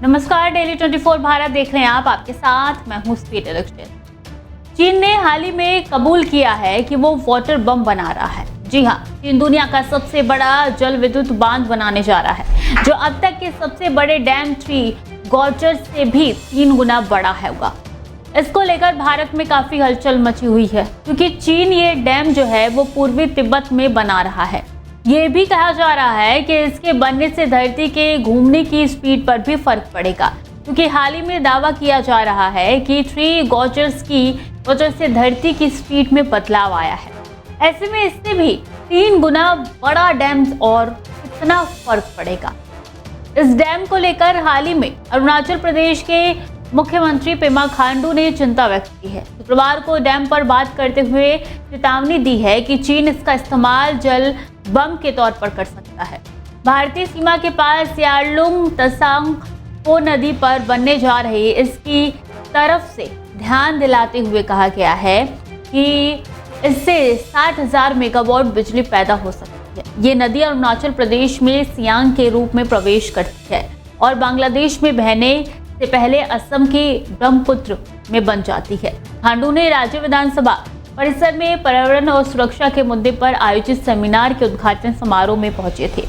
नमस्कार, डेली 24 भारत देख रहे हैं आप। आपके साथ मैं हूं स्पीड इलेक्शन। चीन ने हाल ही में कबूल किया है कि वो वाटर बम बना रहा है। जी हां, चीन दुनिया का सबसे बड़ा जल विद्युत बांध बनाने जा रहा है, जो अब तक के सबसे बड़े डैम 3 गॉर्जर से भी 3 गुना बड़ा होगा। इसको लेकर भारत में काफी हलचल मची हुई है, क्योंकि चीन ये डैम जो है वो पूर्वी तिब्बत में बना रहा है। ये भी कहा जा रहा है कि इसके बनने से धरती के घूमने की स्पीड पर भी फर्क पड़ेगा, क्योंकि हाल ही में दावा किया जा रहा है कि 3 गॉर्जर्स की वजह से धरती की स्पीड में बदलाव आया है। ऐसे में इससे भी 3 गुना बड़ा डैम और कितना फर्क पड़ेगा। इस डैम को लेकर हाल ही में अरुणाचल प्रदेश के मुख्यमंत्री पेमा खांडू ने चिंता व्यक्त की है। शुक्रवार को डैम पर बात करते हुए चेतावनी दी है कि चीन इसका इस्तेमाल जल बम के तौर पर कर सकता है। भारतीय सीमा के पास यार्लुंग तसांग को नदी पर बनने जा रही इसकी तरफ से ध्यान दिलाते हुए कहा गया है कि इससे 60,000 मेगावाट बिजली पैदा हो सकती है। ये नदी अरुणाचल प्रदेश में सियांग के रूप में प्रवेश करती है और बांग्लादेश में बहने से पहले असम के ब्रह्मपुत्र में बन जाती है। खांडू ने राज्य विधानसभा परिसर में पर्यावरण और सुरक्षा के मुद्दे पर आयोजित सेमिनार के उद्घाटन समारोह में पहुंचे थे।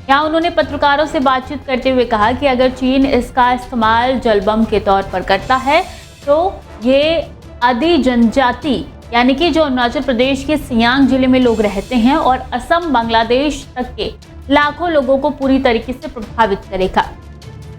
यहाँ उन्होंने पत्रकारों से बातचीत करते हुए कहा कि अगर चीन इसका इस्तेमाल जल बम के तौर पर करता है तो ये आदि जनजाति यानी कि जो अरुणाचल प्रदेश के सियांग जिले में लोग रहते हैं और असम बांग्लादेश तक के लाखों लोगों को पूरी तरीके से प्रभावित करेगा।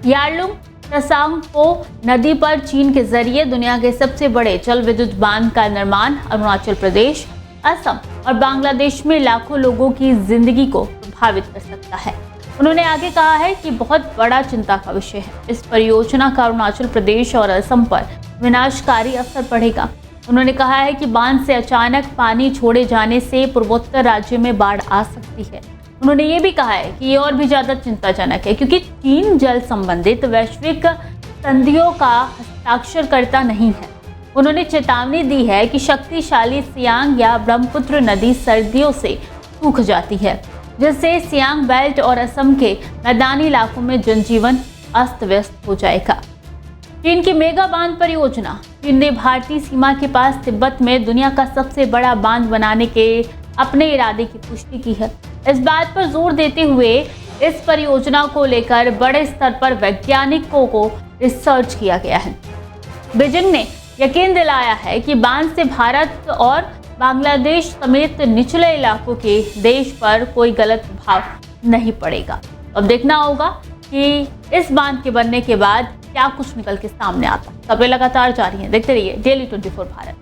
यार्लुंग तसांग को नदी पर चीन के जरिए दुनिया के सबसे बड़े जल विद्युत बांध का निर्माण अरुणाचल प्रदेश, असम और बांग्लादेश में लाखों लोगों की जिंदगी को प्रभावित कर सकता है। उन्होंने आगे कहा है कि बहुत बड़ा चिंता का विषय है। इस परियोजना का अरुणाचल प्रदेश और असम पर विनाशकारी असर पड़ेगा। उन्होंने कहा है कि बांध से अचानक पानी छोड़े जाने से पूर्वोत्तर राज्य में बाढ़ आ सकती है। उन्होंने ये भी कहा है कि ये और भी ज्यादा चिंताजनक है, क्योंकि चीन जल संबंधित वैश्विक संधियों का हस्ताक्षरकर्ता नहीं है। उन्होंने चेतावनी दी है कि शक्तिशाली सियांग या ब्रह्मपुत्र नदी सर्दियों से सूख जाती है, जिससे सियांग बेल्ट और असम के मैदानी इलाकों में जनजीवन अस्त व्यस्त हो जाएगा। चीन की मेगा बांध परियोजना। चीन ने भारतीय सीमा के पास तिब्बत में दुनिया का सबसे बड़ा बांध बनाने के अपने इरादे की पुष्टि की है। इस बात पर जोर देते हुए इस परियोजना को लेकर बड़े स्तर पर वैज्ञानिकों को रिसर्च किया गया है। बीजिंग ने यकीन दिलाया है कि बांध से भारत और बांग्लादेश समेत निचले इलाकों के देश पर कोई गलत प्रभाव नहीं पड़ेगा। अब देखना होगा कि इस बांध के बनने के बाद क्या कुछ निकल के सामने आता है। खबरें लगातार जारी हैं, देखते रहिए डेली 24 भारत।